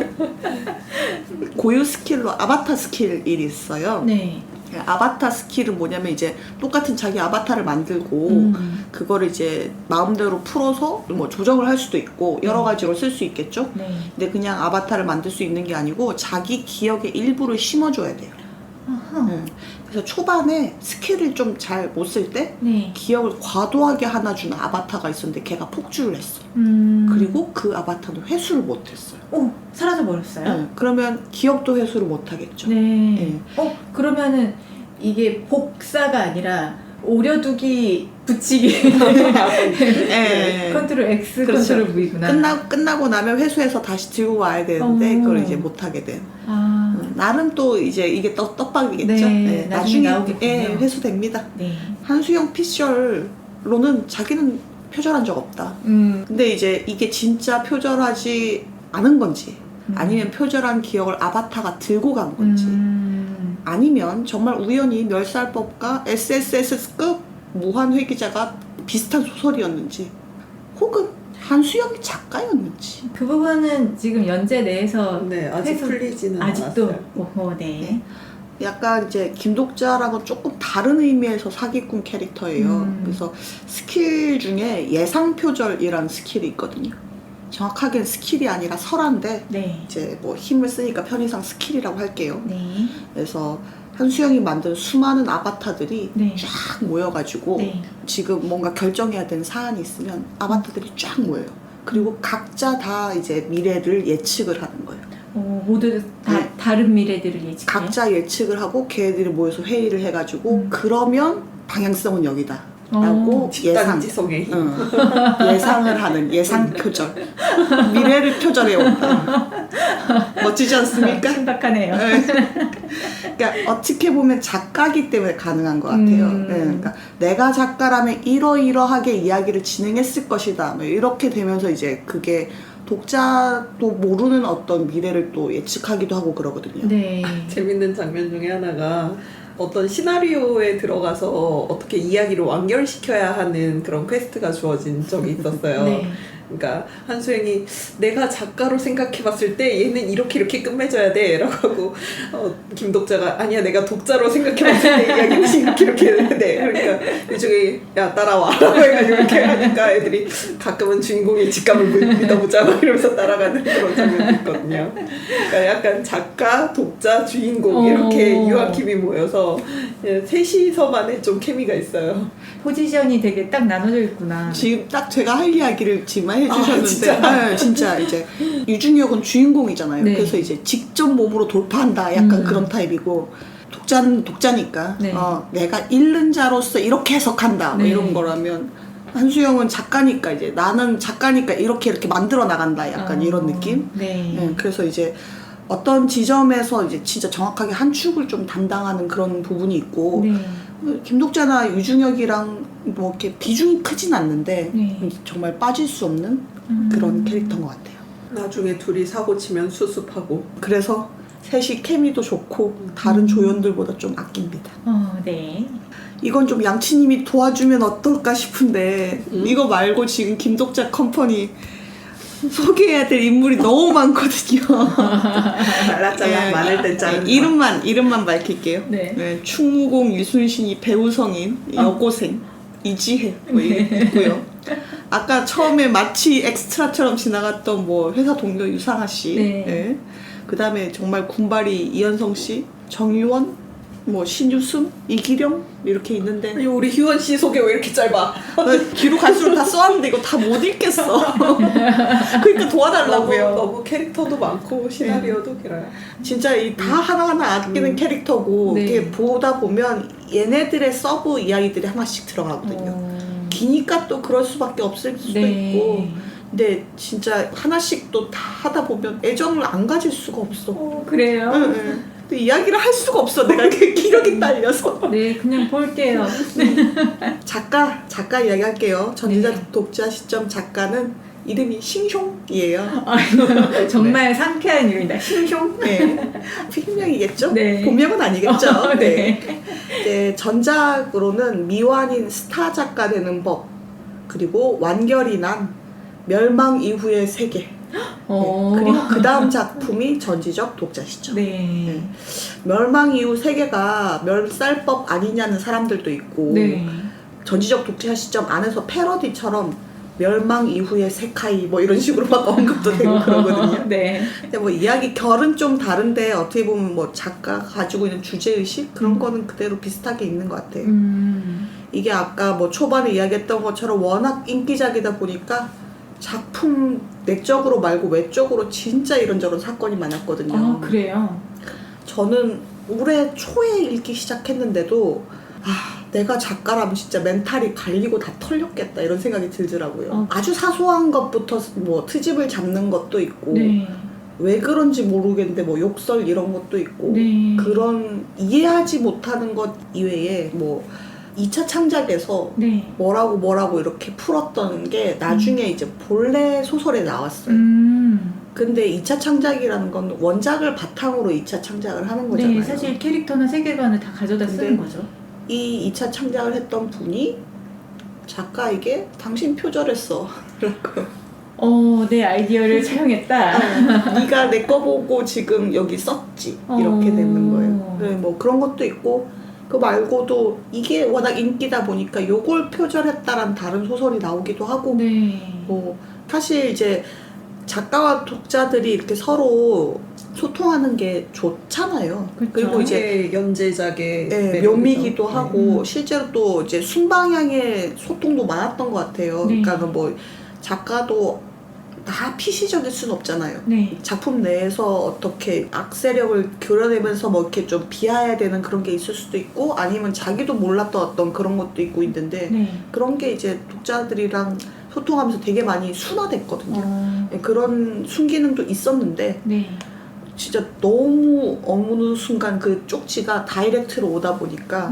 고유 스킬로 아바타 스킬 일이 있어요. 네. 아바타 스킬은 뭐냐면 이제 똑같은 자기 아바타를 만들고 그거를 이제 마음대로 풀어서 뭐 조정을 할 수도 있고 여러 가지로 쓸 수 있겠죠. 네. 근데 그냥 아바타를 만들 수 있는 게 아니고 자기 기억의 일부를 심어줘야 돼요. 아하. 그래서 초반에 스킬을 좀 잘 못 쓸 때 네. 기억을 과도하게 하나 주는 아바타가 있었는데 걔가 폭주를 했어. 그리고 그 아바타는 회수를 못했어요. 오 사라져 버렸어요. 그러면 기억도 회수를 못하겠죠. 네. 네. 그러면은 이게 복사가 아니라 오려두기 붙이기. 네. 컨트롤 X, 그렇죠. 컨트롤 V구나. 끝나고 나면 회수해서 다시 들고 와야 되는데 어. 그걸 이제 못하게 된. 아. 나름 또 이제 이게 떡밥이겠죠. 네, 나중에 나오겠군요. 회수됩니다. 네. 한수영 피셜로는 자기는 표절한 적 없다. 근데 이제 이게 진짜 표절하지 않은 건지 아니면 표절한 기억을 아바타가 들고 간 건지 아니면 정말 우연히 멸살법과 SSS급 무한회기자가 비슷한 소설이었는지 혹은 한수영이 작가였는지 그 부분은 지금 연재 내에서 네, 아직 회수- 풀리지는 아직도 않았어요. 오호, 네. 네. 약간 이제 김독자랑은 조금 다른 의미에서 사기꾼 캐릭터예요. 그래서 스킬 중에 예상표절이라는 스킬이 있거든요. 정확하게는 스킬이 아니라 설화인데 네. 이제 뭐 힘을 쓰니까 편의상 스킬이라고 할게요. 네. 그래서 한수영이 만든 수많은 아바타들이 네. 쫙 모여가지고 네. 지금 뭔가 결정해야 되는 사안이 있으면 아바타들이 쫙 모여요. 그리고 각자 다 이제 미래를 예측을 하는 거예요. 모두 다 네. 다른 미래들을 예측해. 각자 예측을 하고 걔네들이 모여서 회의를 해가지고 그러면 방향성은 여기다 라고 예상 집단지성의 힘. 예상을 하는 예상 표절 미래를 표절해 온다. 멋지지 않습니까? 신박하네요. 네. 그러니까 어떻게 보면 작가기 때문에 가능한 것 같아요. 네, 그러니까 내가 작가라면 이러이러하게 이야기를 진행했을 것이다. 뭐 이렇게 되면서 이제 그게 독자도 모르는 어떤 미래를 또 예측하기도 하고 그러거든요. 네. 재밌는 장면 중에 하나가 어떤 시나리오에 들어가서 어떻게 이야기를 완결시켜야 하는 그런 퀘스트가 주어진 적이 있었어요. 네. 그러니까 한수영이 내가 작가로 생각해봤을 때 얘는 이렇게 끝맺어야 돼 라고 하고 김독자가 아니야 내가 독자로 생각해봤을 때 이야기는 이렇게 해야 돼. 그러니까 유중이 야 따라와 라고 해가지고 이렇게 하니까 애들이 가끔은 주인공의 직감을 믿어보자 막 이러면서 따라가는 그런 장면이 있거든요. 그러니까 약간 작가, 독자, 주인공 이렇게 유아킴이 모여서 셋이서만의 좀 케미가 있어요. 포지션이 되게 딱 나눠져 있구나. 지금 딱 제가 할 이야기를 지금 해주셨는데 진짜? 진짜 이제 유중혁은 주인공이잖아요. 네. 그래서 이제 직접 몸으로 돌파한다 약간 그런 타입이고 독자는 독자니까 네. 내가 읽는 자로서 이렇게 해석한다 뭐 네. 이런 거라면 한수영은 작가니까 이제 나는 작가니까 이렇게 만들어 나간다 약간 이런 느낌. 네. 그래서 이제 어떤 지점에서 이제 진짜 정확하게 한 축을 좀 담당하는 그런 부분이 있고 네. 김독자나 유중혁이랑 뭐 이렇게 비중이 크진 않는데 네. 정말 빠질 수 없는 그런 캐릭터인 것 같아요. 나중에 둘이 사고 치면 수습하고 그래서 셋이 케미도 좋고 다른 조연들보다 좀 아낍니다. 네. 이건 좀 양치님이 도와주면 어떨까 싶은데 이거 말고 지금 김독자 컴퍼니 소개해야 될 인물이 너무 많거든요. 잘랐잖아. 많을 땐 자르는 이름만 밝힐게요. 네. 충무공 이순신이 배우 성인 여고생 이지혜 뭐 있고요. 아까 처음에 마치 엑스트라처럼 지나갔던 뭐 회사 동료 유상아 씨, 네. 그다음에 정말 군발이 이현성 씨, 정유원, 뭐 신유순, 이기령 이렇게 있는데 아니 우리 희원 씨 소개 왜 이렇게 짧아? 뒤로 갈수록 다 써왔는데 이거 다 못 읽겠어. 그러니까 도와달라고요. 너무 캐릭터도 많고 시나리오도 길어요. 진짜 이 다 하나하나 아끼는 캐릭터고 네. 이게 보다 보면 얘네들의 서브 이야기들이 하나씩 들어가거든요. 기니까 또 그럴 수밖에 없을 수도 네. 있고 근데 진짜 하나씩 또 다 하다 보면 애정을 안 가질 수가 없어. 그래요? 응. 근데 이야기를 할 수가 없어. 내가 기력이 딸려서. 네, 그냥 볼게요. 작가 이야기 할게요. 전지자 네. 독자 시점 작가는 이름이 싱숑이에요. 정말 상쾌한 이름이다. 싱숑. 네. 필명이겠죠? 네. 본명은 아니겠죠? 네. 이제 전작으로는 미완인 스타 작가 되는 법, 그리고 완결이 난 멸망 이후의 세계, 그리고 그 다음 작품이 전지적 독자 시점. 네. 멸망 이후 세계가 멸살법 아니냐는 사람들도 있고 네. 전지적 독자 시점 안에서 패러디처럼 멸망 이후의 세카이 뭐 이런 식으로 막 언급도 되고 그러거든요. 네. 근데 뭐 이야기 결은 좀 다른데 어떻게 보면 뭐 작가가 가지고 있는 주제의식 그런 거는 그대로 비슷하게 있는 것 같아요. 이게 아까 뭐 초반에 이야기했던 것처럼 워낙 인기작이다 보니까 작품 내적으로 말고 외적으로 진짜 이런저런 사건이 많았거든요. 아, 그래요? 저는 올해 초에 읽기 시작했는데도 내가 작가라면 진짜 멘탈이 갈리고 다 털렸겠다 이런 생각이 들더라고요. 아주 사소한 것부터 뭐 트집을 잡는 것도 있고 네. 왜 그런지 모르겠는데 뭐 욕설 이런 것도 있고 네. 그런 이해하지 못하는 것 이외에 뭐 2차 창작에서 네. 뭐라고 이렇게 풀었던 게 나중에 이제 본래 소설에 나왔어요. 근데 2차 창작이라는 건 원작을 바탕으로 2차 창작을 하는 거잖아요. 네, 사실 캐릭터나 세계관을 다 가져다 쓰는 거죠. 이 2차 창작을 했던 분이 작가에게 당신 표절했어 라고 내 아이디어를 차용했다. 네가 내 거 보고 지금 여기 썼지 이렇게 되는 거예요. 네, 뭐 그런 것도 있고 그 말고도 이게 워낙 인기다 보니까 요걸 표절했다란 다른 소설이 나오기도 하고 네. 뭐 사실 이제 작가와 독자들이 이렇게 서로 소통하는 게 좋잖아요. 그쵸. 그리고 이제 연재작의 네, 묘미기도 하고 실제로 또 이제 순방향의 소통도 많았던 것 같아요. 네. 그러니까 뭐 작가도 다 피시적일 순 없잖아요. 네. 작품 내에서 어떻게 악세력을 교려내면서 뭐 이렇게 좀 비하해야 되는 그런 게 있을 수도 있고 아니면 자기도 몰랐던 어떤 그런 것도 있고 있는데 네. 그런 게 이제 독자들이랑 소통하면서 되게 많이 순화됐거든요. 그런 순기능도 있었는데 네. 진짜 너무 어느 순간 그 쪽지가 다이렉트로 오다 보니까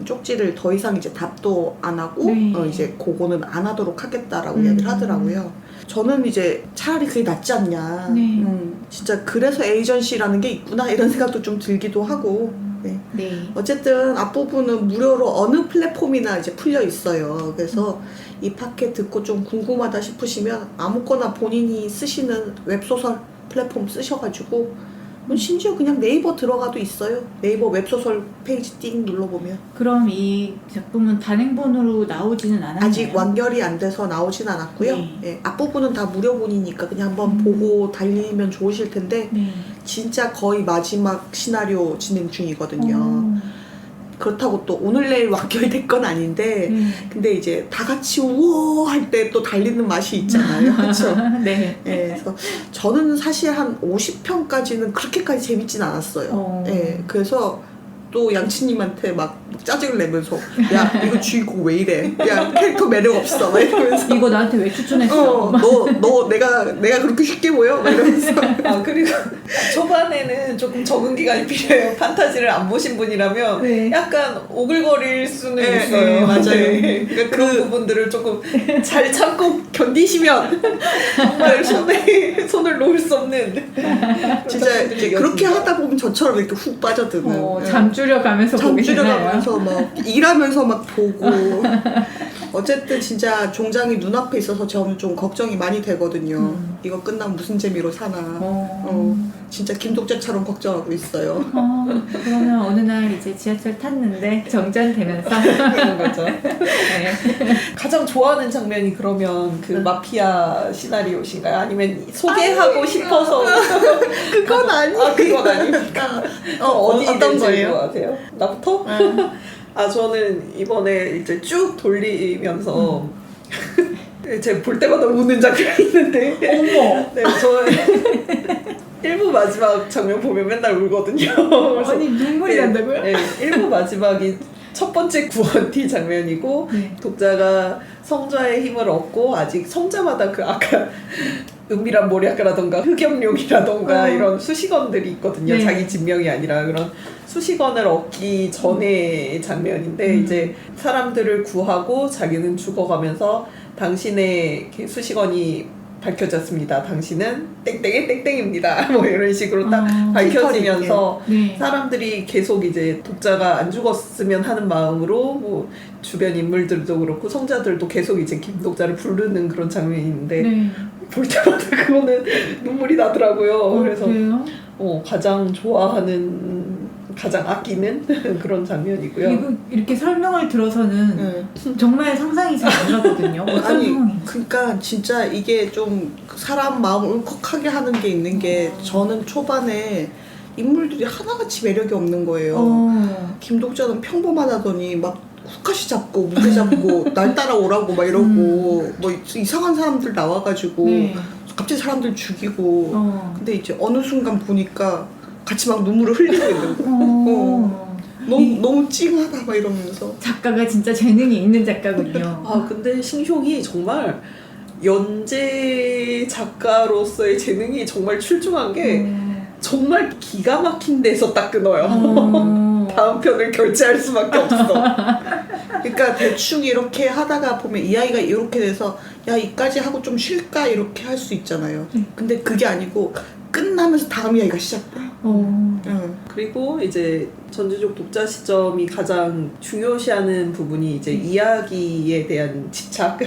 쪽지를 더 이상 이제 답도 안 하고 네. 이제 그거는 안 하도록 하겠다라고 이야기를 하더라고요. 저는 이제 차라리 그게 낫지 않냐. 네. 진짜 그래서 에이전시라는 게 있구나 이런 생각도 좀 들기도 하고 네. 네. 어쨌든 앞부분은 무료로 어느 플랫폼이나 이제 풀려 있어요. 그래서 이 팟캐 듣고 좀 궁금하다 싶으시면 아무거나 본인이 쓰시는 웹소설 플랫폼 쓰셔가지고 심지어 그냥 네이버 들어가도 있어요. 네이버 웹소설 페이지 띵 눌러보면 그럼 이 작품은 단행본으로 나오지는 않았나요? 아직 완결이 안 돼서 나오진 않았고요. 네. 예, 앞부분은 다 무료본이니까 그냥 한번 보고 달리면 좋으실 텐데 네. 진짜 거의 마지막 시나리오 진행 중이거든요. 어. 그렇다고 또 오늘 내일 완결될 건 아닌데 네. 근데 이제 다 같이 우와 할 때 또 달리는 맛이 있잖아요. 그렇죠? 네. 예, 그래서 저는 사실 한 50편까지는 그렇게까지 재밌진 않았어요. 어. 예, 그래서 또 양치님한테 막 짜증을 내면서 야 이거 주인공 왜 이래? 야 캐릭터 매력 없어. 막 이러면서 이거 나한테 왜 추천했어? 너 내가 그렇게 쉽게 보여? 막 이러면서 아 그리고 초반에는 조금 적응 기간이 필요해요. 판타지를 안 보신 분이라면 네. 약간 오글거릴 수는 네, 있어요. 네, 맞아요. 네. 그러니까 그런 부분들을 조금 잘 참고 견디시면 정말 손을 놓을 수 없는 진짜 이제 그렇게 하다 보면 저처럼 이렇게 훅 빠져드는 예. 잠줄여 가면서 보게 되나요? 잠줄여가면서 막 일하면서 막 보고 어쨌든 진짜 종장이 눈앞에 있어서 저는 좀 걱정이 많이 되거든요. 이거 끝나면 무슨 재미로 사나. 진짜 김독자처럼 걱정하고 있어요. 그러면 어느 날 이제 지하철 탔는데 정전되면서 그런 거죠. 네. 가장 좋아하는 장면이 그러면 그 마피아 시나리오신가요? 아니면 소개하고 싶어서 그건 아니에요. 그건 아닙니까? 어떤 거예요? 좋아하세요? 나부터? 아 저는 이번에 이제 쭉 돌리면서 제 볼 때마다 우는 장면이 있는데 어머. 네, 저 1부 마지막 장면 보면 맨날 울거든요. 그래서 아니 눈물이 난다고요? 네, 1부 마지막이 첫 번째 구원티 장면이고 네. 독자가 성자의 힘을 얻고 아직 성자마다 그 아까 은밀한 모략가라던가 흑염룡이라던가 이런 수식어들이 있거든요. 네. 자기 진명이 아니라 그런 수식어를 얻기 전의 장면인데 이제 사람들을 구하고 자기는 죽어가면서 당신의 이렇게 수식어이 밝혀졌습니다. 당신은 땡땡의 땡땡입니다. 뭐 이런 식으로 딱 밝혀지면서 네. 사람들이 계속 이제 독자가 안 죽었으면 하는 마음으로 뭐 주변 인물들도 그렇고 성자들도 계속 이제 김독자를 부르는 그런 장면이 있는데 네. 볼 때마다 그거는 눈물이 나더라고요. 그래서 그래요? 가장 좋아하는 가장 아끼는 그런 장면이고요. 이거 이렇게 설명을 들어서는 정말 상상이 잘 안 가거든요. 어떤 아니 상황이? 그러니까 진짜 이게 좀 사람 마음을 울컥하게 하는 게 있는 게 저는 초반에 인물들이 하나같이 매력이 없는 거예요. 김독자는 평범하다더니 막 후카시 잡고 무게 잡고 날 따라오라고 막 이러고 뭐 이상한 사람들 나와가지고 네. 갑자기 사람들 죽이고 근데 이제 어느 순간 보니까 같이 막 눈물을 흘리고 있는 거야. 너무 찡하다 막 이러면서 작가가 진짜 재능이 있는 작가군요. 아 근데 싱숑이 정말 연재 작가로서의 재능이 정말 출중한 게 정말 기가 막힌 데서 딱 끊어요. 다음 편을 결제할 수밖에 없어. 그러니까 대충 이렇게 하다가 보면 이 아이가 이렇게 돼서 야 이까지 하고 좀 쉴까 이렇게 할 수 있잖아요. 근데 그게 아니고 끝나면서 다음 이야기가 시작돼. 그리고 이제 전지적 독자 시점이 가장 중요시하는 부분이 이제 이야기에 대한 집착,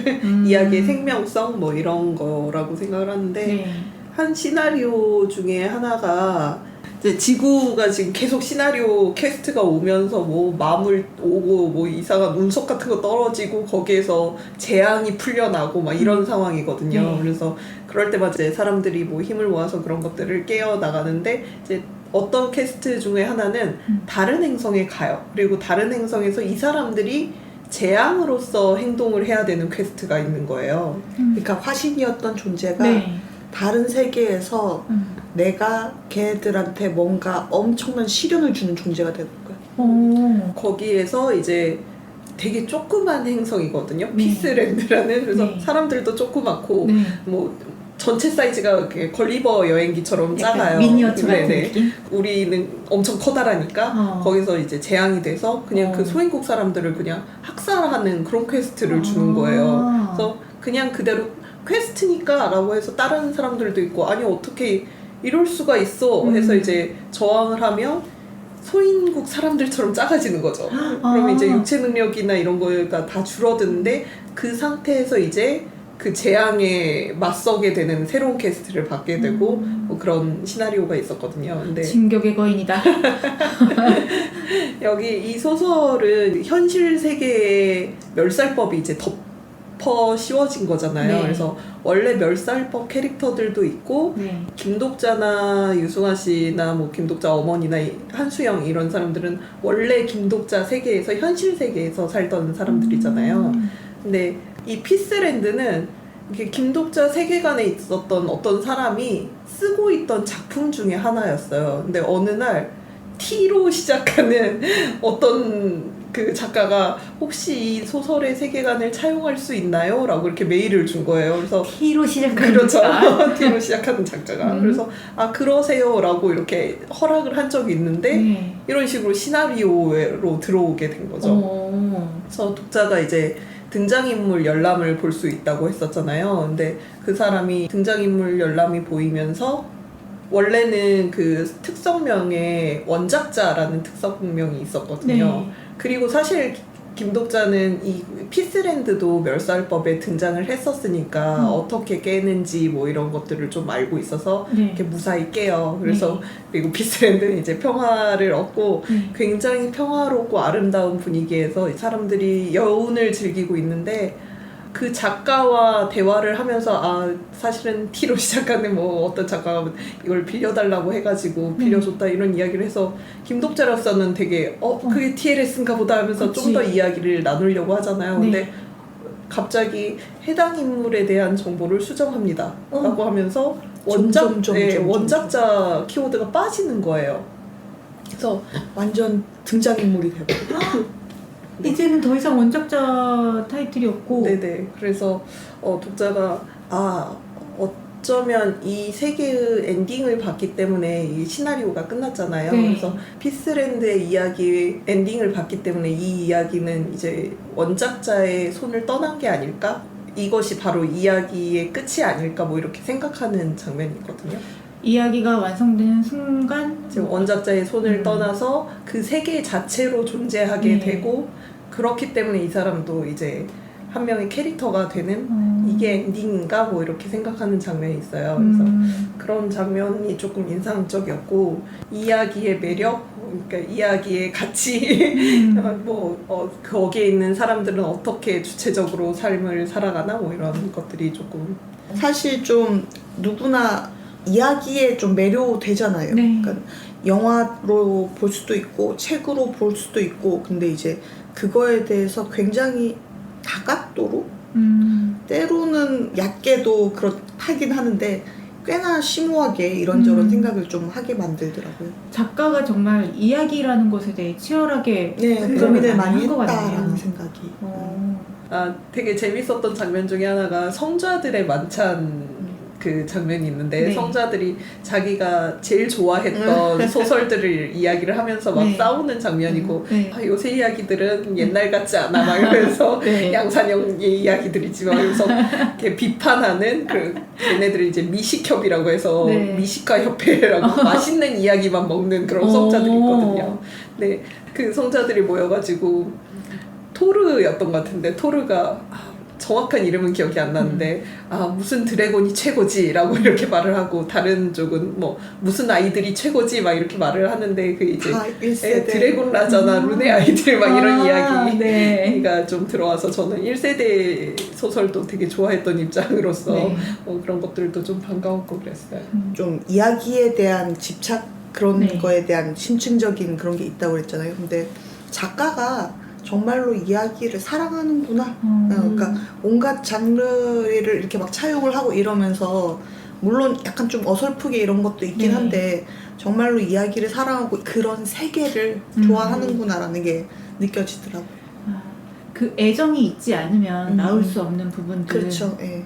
이야기의 생명성 뭐 이런 거라고 생각을 하는데 네. 한 시나리오 중에 하나가 이제 지구가 지금 계속 시나리오 퀘스트가 오면서 뭐 마물 오고 뭐 이상한 운석 같은 거 떨어지고 거기에서 재앙이 풀려나고 막 이런 상황이거든요. 네. 그래서 그럴 때마다 이제 사람들이 뭐 힘을 모아서 그런 것들을 깨어 나가는데 이제 어떤 퀘스트 중에 하나는 다른 행성에 가요. 그리고 다른 행성에서 이 사람들이 재앙으로서 행동을 해야 되는 퀘스트가 있는 거예요. 그러니까 화신이었던 존재가 네. 다른 세계에서 내가 걔들한테 뭔가 엄청난 시련을 주는 존재가 되는 거야. 거기에서 이제 되게 조그만 행성이거든요. 네. 피스랜드라는. 그래서 네. 사람들도 조그맣고 네. 뭐 전체 사이즈가 이렇게 걸리버 여행기처럼 작아요. 미니어처 같은 네네. 느낌? 우리는 엄청 커다라니까 거기서 이제 재앙이 돼서 그냥 그 소행국 사람들을 그냥 학살하는 그런 퀘스트를 주는 거예요. 그래서 그냥 그대로 퀘스트니까 라고 해서 다른 사람들도 있고 아니 어떻게 이럴 수가 있어 해서 이제 저항을 하면 소인국 사람들처럼 작아지는 거죠. 그러면 이제 육체 능력이나 이런 거가 다 줄어드는데 그 상태에서 이제 그 재앙에 맞서게 되는 새로운 퀘스트를 받게 되고 뭐 그런 시나리오가 있었거든요. 근데 진격의 거인이다. 여기 이 소설은 현실 세계의 멸살법이 이제 덮어 씌워진 거잖아요. 네. 그래서 원래 멸살법 캐릭터들도 있고 네. 김독자나 유승아 씨나 뭐 김독자 어머니나 한수영 이런 사람들은 원래 김독자 세계에서 현실 세계에서 살던 사람들이잖아요. 근데 이 피스랜드는 이게 김독자 세계관에 있었던 어떤 사람이 쓰고 있던 작품 중에 하나였어요. 근데 어느 날 T로 시작하는 어떤 그 작가가 혹시 이 소설의 세계관을 차용할 수 있나요? 라고 이렇게 메일을 준 거예요. 그래서 T로 시작하는 그렇죠. 작가. T로 시작하는 작가가. 그래서 아 그러세요 라고 이렇게 허락을 한 적이 있는데 네. 이런 식으로 시나리오로 들어오게 된 거죠. 그래서 독자가 이제 등장인물 열람을 볼 수 있다고 했었잖아요. 근데 그 사람이 등장인물 열람이 보이면서 원래는 그 특성명에 원작자라는 특성명이 있었거든요. 네. 그리고 사실 김독자는 이 피스랜드도 멸살법에 등장을 했었으니까 어떻게 깨는지 뭐 이런 것들을 좀 알고 있어서 네. 이렇게 무사히 깨요. 그래서 그리고 피스랜드는 이제 평화를 얻고 굉장히 평화롭고 아름다운 분위기에서 사람들이 여운을 즐기고 있는데 그 작가와 대화를 하면서 아 사실은 T로 시작하는 뭐 어떤 작가가 이걸 빌려달라고 해가지고 빌려줬다 이런 이야기를 해서 김독자로서는 되게 그게 TLS인가 보다 하면서 좀 더 이야기를 나누려고 하잖아요. 근데 갑자기 해당 인물에 대한 정보를 수정합니다 라고 하면서 원작자 키워드가 빠지는 거예요. 그래서 완전 등장인물이 되고 이제는 더 이상 원작자 타이틀이 없고 네네. 그래서 독자가 어쩌면 이 세계의 엔딩을 봤기 때문에 이 시나리오가 끝났잖아요. 네. 그래서 피스랜드의 이야기 엔딩을 봤기 때문에 이 이야기는 이제 원작자의 손을 떠난 게 아닐까? 이것이 바로 이야기의 끝이 아닐까? 뭐 이렇게 생각하는 장면이 있거든요. 이야기가 완성되는 순간 지금 원작자의 손을 떠나서 그 세계 자체로 존재하게 되고 그렇기 때문에 이 사람도 이제 한 명의 캐릭터가 되는 이게 엔딩인가 뭐 이렇게 생각하는 장면이 있어요. 그래서 그런 장면이 조금 인상적이었고 이야기의 매력, 그러니까 이야기의 가치, 거기에 있는 사람들은 어떻게 주체적으로 삶을 살아가나 뭐 이런 것들이 조금 사실 좀 누구나 이야기에 좀 매료되잖아요. 네. 그러니까 영화로 볼 수도 있고 책으로 볼 수도 있고 근데 이제 그거에 대해서 굉장히 다각도로 때로는 얕게도 그렇다긴 하는데 꽤나 심오하게 이런저런 생각을 좀 하게 만들더라고요. 작가가 정말 이야기라는 것에 대해 치열하게 고민을 많이 한 것 했다라는 같네요. 생각이. 되게 재밌었던 장면 중에 하나가 성자들의 만찬 그 장면이 있는데 성자들이 자기가 제일 좋아했던 소설들을 이야기를 하면서 막 싸우는 장면이고 요새 이야기들은 옛날 같지 않아 막 이러면서 양산형의 이야기들이지 막 이러면서 이렇게 비판하는 그 걔네들이 이제 미식협이라고 해서 미식가 협회라고 맛있는 이야기만 먹는 그런 성자들이 있거든요. 근데 그 성자들이 모여가지고 토르였던 것 같은데 토르가 정확한 이름은 기억이 안 나는데 무슨 드래곤이 최고지 라고 이렇게 말을 하고 다른 쪽은 뭐 무슨 아이들이 최고지 막 이렇게 말을 하는데 그 이제 드래곤 라자나 룬의 아이들 막 이런 이야기가 좀 들어와서 저는 1세대 소설도 되게 좋아했던 입장으로서 그런 것들도 좀 반가웠고 그랬어요. 좀 이야기에 대한 집착 그런 거에 대한 심층적인 그런 게 있다고 그랬잖아요. 근데 작가가 정말로 이야기를 사랑하는구나. 그러니까 온갖 장르를 이렇게 막 차용을 하고 이러면서 물론 약간 좀 어설프게 이런 것도 있긴 한데 정말로 이야기를 사랑하고 그런 세계를 좋아하는구나라는 게 느껴지더라고요. 그 애정이 있지 않으면 나올 수 없는 부분들. 그렇죠. 예.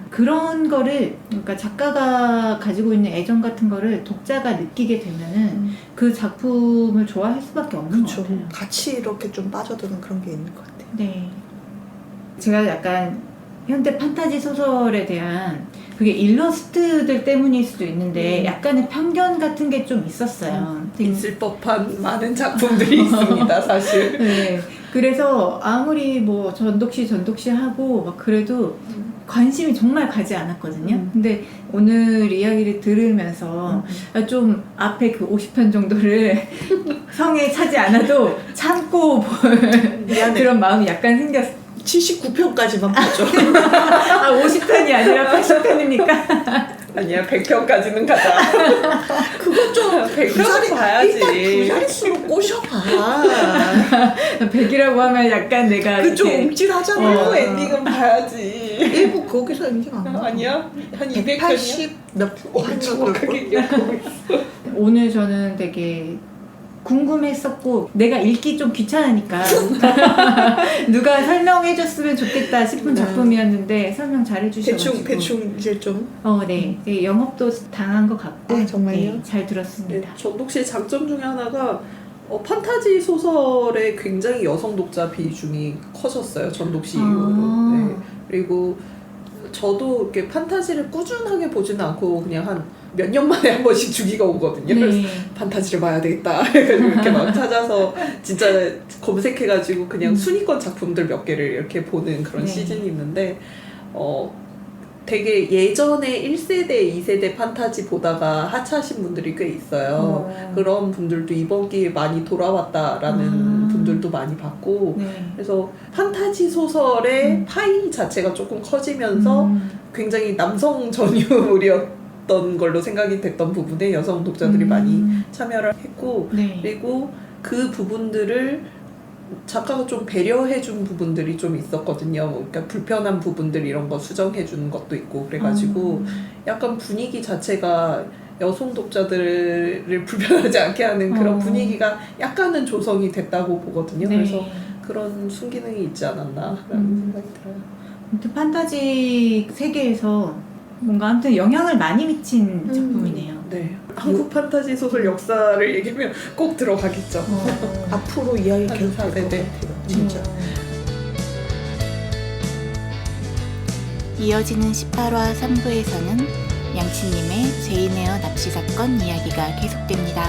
그런 거를 그러니까 작가가 가지고 있는 애정 같은 거를 독자가 느끼게 되면은 그 작품을 좋아할 수밖에 없는 것 같아요. 같이 이렇게 좀 빠져드는 그런 게 있는 것 같아요. 네. 제가 약간 현대 판타지 소설에 대한 그게 일러스트들 때문일 수도 있는데 약간의 편견 같은 게 좀 있었어요. 있을 법한 많은 작품들이 있습니다, 사실. 네. 그래서 아무리 뭐 전독시 하고 막 그래도 관심이 정말 가지 않았거든요. 근데 오늘 이야기를 들으면서 좀 앞에 그 50편 정도를 성에 차지 않아도 참고 볼 미안해. 그런 마음이 약간 생겼어요. 79편까지만 보죠. 아, 50편이 아니라 80편입니까? 아니야, 100편까지는 가자. 그거 좀 100편은 봐야지. 일단 부자릿수로 꼬셔봐. 100이라고 하면 약간 내가 그 좀 이렇게 움찔하잖아. 일부 엔딩은 봐야지. 일부 거기서 엔딩 안 나. 아니야? 한 200편이야? 180 몇 편. 정확하게 기억하고 있어. 오늘 저는 되게 궁금했었고 내가 읽기 좀 귀찮으니까 누가 설명해줬으면 좋겠다 싶은 작품이었는데 설명 잘해주셔가지고 대충 이제 좀. 네. 되게 영업도 당한 것 같고 아, 정말요? 네, 잘 네, 들었습니다. 전독시의 장점 중에 하나가 판타지 소설에 굉장히 여성 독자 비중이 커졌어요. 전독시 이후로. 네. 그리고 저도 이렇게 판타지를 꾸준하게 보지는 않고 그냥 한 몇 년 만에 한 번씩 주기가 오거든요. 그래서 네. 판타지를 봐야 되겠다. 해가지고 이렇게 막 찾아서 진짜 검색해가지고 그냥 순위권 작품들 몇 개를 이렇게 보는 그런 네. 시즌이 있는데 되게 예전에 1세대, 2세대 판타지 보다가 하차하신 분들이 꽤 있어요. 그런 분들도 이번 기회에 많이 돌아왔다라는 분들도 많이 봤고 네. 그래서 판타지 소설의 파이 자체가 조금 커지면서 굉장히 남성 전유물이었던 걸로 생각이 됐던 부분에 여성 독자들이 많이 참여를 했고 네. 그리고 그 부분들을 작가가 좀 배려해준 부분들이 좀 있었거든요. 그러니까 불편한 부분들 이런 거 수정해주는 것도 있고 그래가지고 약간 분위기 자체가 여성 독자들을 불편하지 않게 하는 그런 분위기가 약간은 조성이 됐다고 보거든요. 네. 그래서 그런 순기능이 있지 않았나라는 생각이 들어요. 아무튼 판타지 세계에서 뭔가 아무튼 영향을 많이 미친 작품이네요. 네, 한국 판타지 소설 역사를 얘기하면 꼭 들어가겠죠. 앞으로 이야기 계속 할 것 네, 네. 같아요. 진짜. 이어지는 18화 3부에서는 양치님의 제인에어 납치 사건 이야기가 계속됩니다.